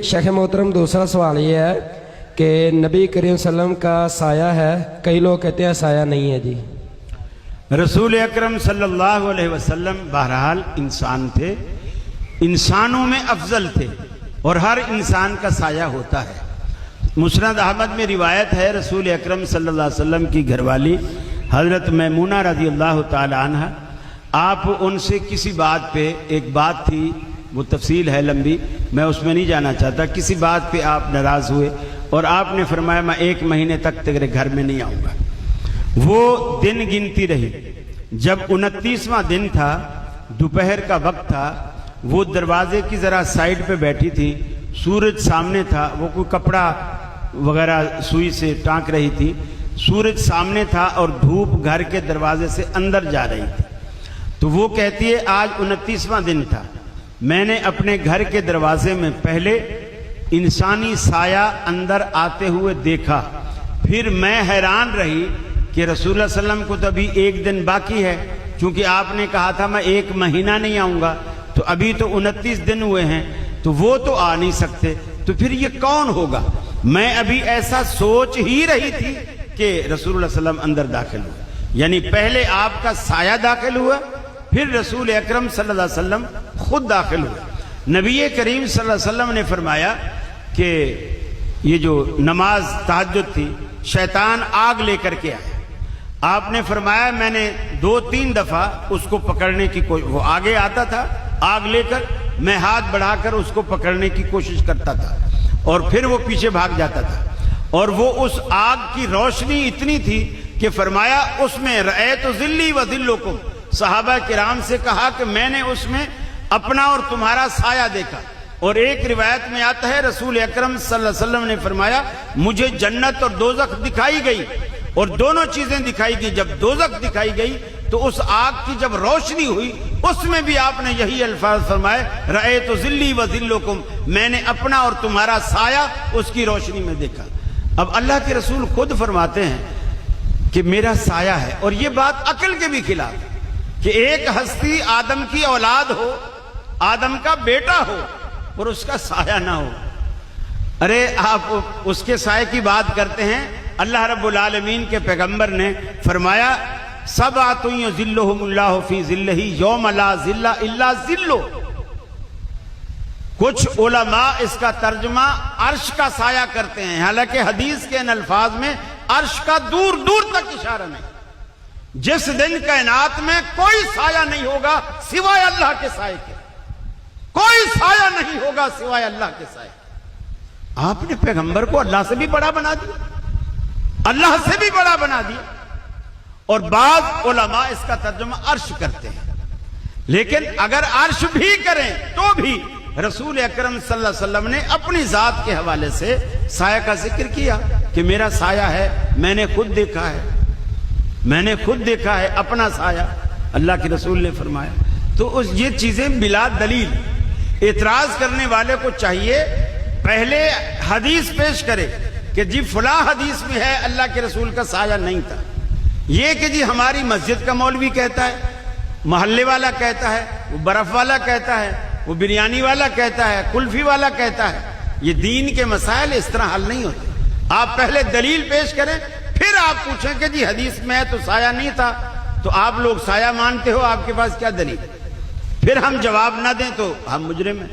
शेख मोहतरम दूसरा सवाल ये है कि नबी करीम सल्लल्लाहु अलैहि वसल्लम का साया है, कई लोग कहते हैं साया नहीं है जी। रसूल अकरम सल्लल्लाहु अलैहि वसल्लम बहरहाल इंसान थे, इंसानों में अफजल थे और हर इंसान का साया होता है। मुस्नद अहमद में रिवायत है, रसूल अकरम सल्लल्लाहु अलैहि वसल्लम की घरवाली हज़रत मैमूना रज़ी अल्लाह ताला अन्हा, आप उनसे किसी बात पे, एक बात थी, वो तफसील है लंबी, मैं उसमें नहीं जाना चाहता, किसी बात पे आप नाराज़ हुए और आपने फरमाया मैं 1 महीने तक तेरे घर में नहीं आऊँगा। वो दिन गिनती रही, जब 29वां दिन था, दोपहर का वक्त था, वो दरवाजे की ज़रा साइड पे बैठी थी, सूरज सामने था, वो कोई कपड़ा वगैरह सुई से टाँक रही थी, सूरज सामने था और धूप घर के दरवाजे से अंदर जा रही थी। तो वो कहती है आज 29वां दिन था, मैंने अपने घर के दरवाजे में पहले इंसानी साया अंदर आते हुए देखा, फिर मैं हैरान रही कि रसूलुल्लाह सल्लल्लाहु अलैहि वसल्लम को तो अभी 1 दिन बाकी है, क्योंकि आपने कहा था मैं 1 महीना नहीं आऊँगा, तो अभी तो 29 दिन हुए हैं, तो वो तो आ नहीं सकते, तो फिर ये कौन होगा। मैं अभी ऐसा सोच ही रही थी कि रसूलुल्लाह सल्लल्लाहु अलैहि वसल्लम अंदर दाखिल हुए, यानी पहले आपका साया दाखिल हुआ, फिर रसूल अकरम सल्लल्लाहु अलैहि वसल्लम खुद दाखिल हुए। नबी करीम सल्लल्लाहु अलैहि वसल्लम ने फरमाया कि ये जो नमाज तहज्जुद थी, शैतान आग लेकर के आया। आपने फरमाया मैंने 2-3 दफा उसको पकड़ने की कोशिश, वो आगे आता था आग लेकर, मैं हाथ बढ़ाकर उसको पकड़ने की कोशिश करता था और फिर वो पीछे भाग जाता था, और वो उस आग की रोशनी इतनी थी कि फरमाया उसमें रअयतु ज़िल्ली व ज़िल्लुकुम, सहाबा किराम से कहा कि मैंने उसमें अपना और तुम्हारा साया देखा। और एक रिवायत में आता है रसूल अकरम सल्लल्लाहु अलैहि वसल्लम ने फरमाया मुझे जन्नत और दोज़ख दिखाई गई, और दोनों चीजें दिखाई गई। जब दोज़ख दिखाई गई तो उस आग की जब रोशनी हुई उसमें भी आपने यही अल्फाज फरमाए रअयतु ज़िल्ली व ज़िल्लुकुम, मैंने अपना और तुम्हारा साया उसकी रोशनी में देखा। अब अल्लाह के रसूल खुद फरमाते हैं कि मेरा साया है, और ये बात अक्ल के भी खिलाफ है कि एक हस्ती आदम की औलाद हो, आदम का बेटा हो, और उसका साया ना हो। अरे आप उसके साये की बात करते हैं, अल्लाह रब्बुल आलमीन के पैगंबर ने फरमाया सबअतुन युज़िल्लुहुमुल्लाहु फी ज़िल्लिही यौम ला ज़िल्ला इल्ला ज़िल्लु। कुछ उलमा इसका तर्जुमा अर्श का साया करते हैं, हालांकि हदीस के इन अल्फाज में अर्श का दूर दूर तक इशारा नहीं। जिस दिन कायनात में कोई साया नहीं होगा सिवाय अल्लाह के साये के, कोई साया नहीं होगा सिवाय अल्लाह के साये। आपने पैगंबर को अल्लाह से भी बड़ा बना दिया, अल्लाह से भी बड़ा बना दिया, और बाद उलमा इसका तर्जुमा अर्श करते हैं। लेकिन अगर अर्श भी करें तो भी रसूल अकरम सल्लल्लाहु अलैहि वसल्लम ने अपनी जात के हवाले से साया का जिक्र किया कि मेरा साया है, मैंने खुद देखा है, मैंने खुद देखा है अपना साया, अल्लाह के रसूल ने फरमाया। तो उस ये चीजें बिला दलील, एतराज करने वाले को चाहिए पहले हदीस पेश करे कि जी फला हदीस में है अल्लाह के रसूल का साया नहीं था। ये कि जी हमारी मस्जिद का मौलवी कहता है, मोहल्ले वाला कहता है, वो बर्फ वाला कहता है, वो बिरयानी वाला कहता है, कुल्फी वाला कहता है, ये दीन के मसाइल इस तरह हल नहीं होते। आप पहले दलील पेश करें, फिर आप पूछें कि जी हदीस में है तो साया नहीं था, तो आप लोग साया मानते हो, आपके पास क्या दलील। फिर हम जवाब ना दें तो हम मुजरिम हैं।